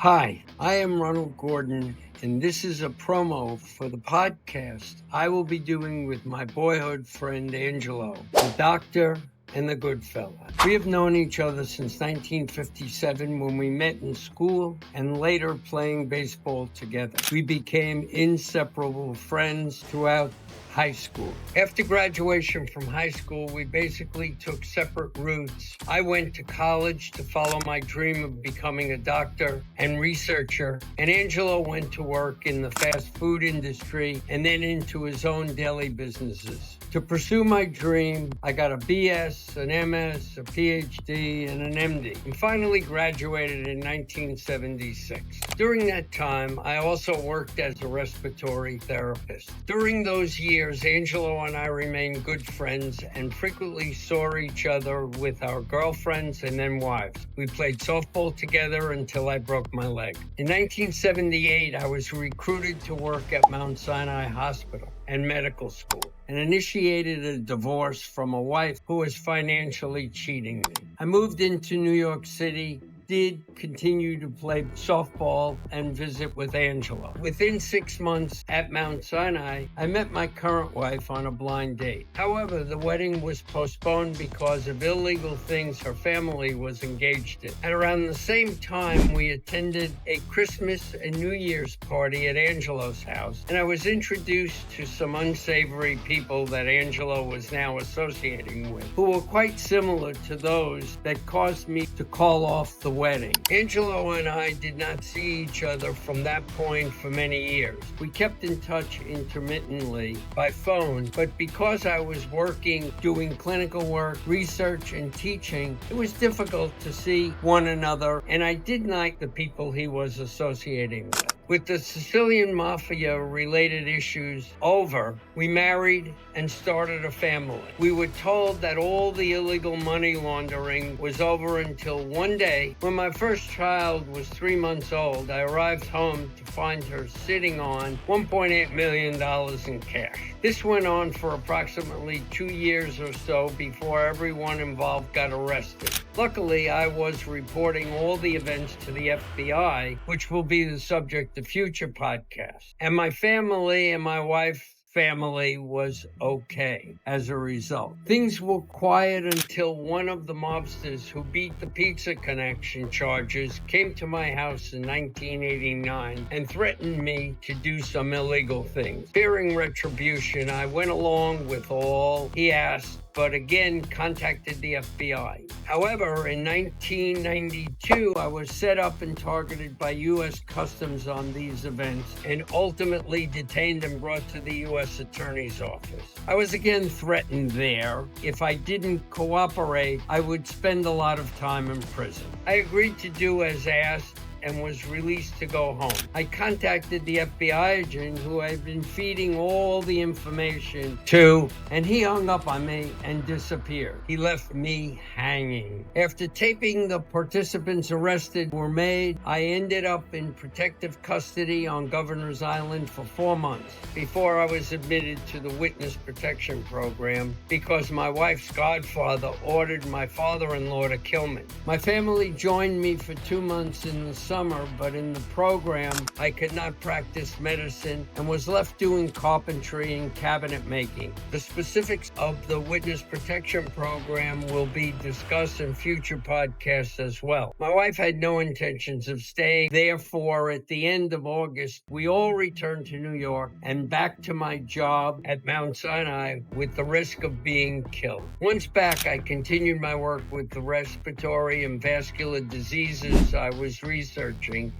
Hi, I am Ronald Gordon, and this is a promo for the podcast I will be doing with my boyhood friend Angelo, the Doctor and The GoodFella. We have known each other since 1957 when we met in school and later playing baseball together. We became inseparable friends throughout high school. After graduation from high school, we basically took separate routes. I went to college to follow my dream of becoming a doctor and researcher, and Angelo went to work in the fast food industry and then into his own deli businesses. To pursue my dream, I got a BS, an MS, a PhD, and an MD, and finally graduated in 1976. During that time, I also worked as a respiratory therapist. During those years, Angelo and I remained good friends and frequently saw each other with our girlfriends and then wives. We played softball together until I broke my leg. In 1978, I was recruited to work at Mount Sinai Hospital and medical school, and initiated a divorce from a wife who was financially cheating me. I moved into New York City, did continue to play softball and visit with Angelo. Within 6 months at Mount Sinai, I met my current wife on a blind date. However, the wedding was postponed because of illegal things her family was engaged in. At around the same time, we attended a Christmas and New Year's party at Angelo's house, and I was introduced to some unsavory people that Angelo was now associating with, who were quite similar to those that caused me to call off the wedding. Angelo and I did not see each other from that point for many years. We kept in touch intermittently by phone, but because I was working, doing clinical work, research, and teaching, it was difficult to see one another, and I didn't like the people he was associating with. With the Sicilian Mafia related issues over, we married and started a family. We were told that all the illegal money laundering was over until one day, when my first child was 3 months old, I arrived home to find her sitting on $1.8 million in cash. This went on for approximately 2 years or so before everyone involved got arrested. Luckily, I was reporting all the events to the FBI, which will be the subject of future podcasts. And my family and my wife's family was okay as a result. Things were quiet until one of the mobsters who beat the Pizza Connection charges came to my house in 1989 and threatened me to do some illegal things. Fearing retribution, I went along with all he asked, but again contacted the FBI. However, in 1992, I was set up and targeted by U.S. Customs on these events and ultimately detained and brought to the U.S. Attorney's Office. I was again threatened there. If I didn't cooperate, I would spend a lot of time in prison. I agreed to do as asked and was released to go home. I contacted the FBI agent who I'd been feeding all the information to, and he hung up on me and disappeared. He left me hanging. After taping the participants arrested were made, I ended up in protective custody on Governor's Island for 4 months before I was admitted to the Witness Protection Program because my wife's godfather ordered my father-in-law to kill me. My family joined me for 2 months in the summer, but in the program, I could not practice medicine and was left doing carpentry and cabinet making. The specifics of the Witness Protection Program will be discussed in future podcasts as well. My wife had no intentions of staying. Therefore, at the end of August, we all returned to New York and back to my job at Mount Sinai with the risk of being killed. Once back, I continued my work with the respiratory and vascular diseases I was researching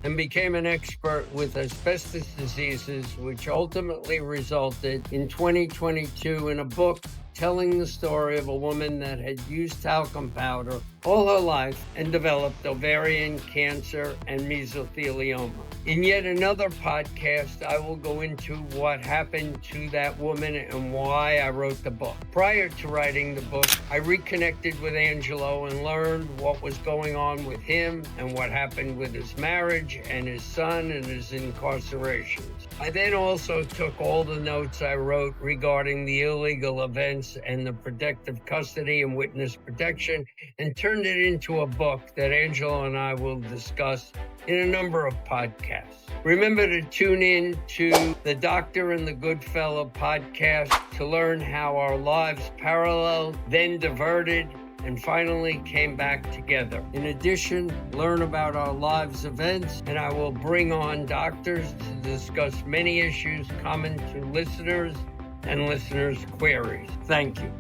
and became an expert with asbestos diseases, which ultimately resulted in 2022 in a book telling the story of a woman that had used talcum powder all her life and developed ovarian cancer and mesothelioma. In yet another podcast, I will go into what happened to that woman and why I wrote the book. Prior to writing the book, I reconnected with Angelo and learned what was going on with him and what happened with his marriage and his son and his incarcerations. I then also took all the notes I wrote regarding the illegal events violence and the protective custody and witness protection, and turned it into a book that Angelo and I will discuss in a number of podcasts. Remember to tune in to the Doctor and the GoodFella podcast to learn how our lives paralleled, then diverted, and finally came back together. In addition, learn about our lives events, and I will bring on doctors to discuss many issues common to listeners and listeners' queries. Thank you.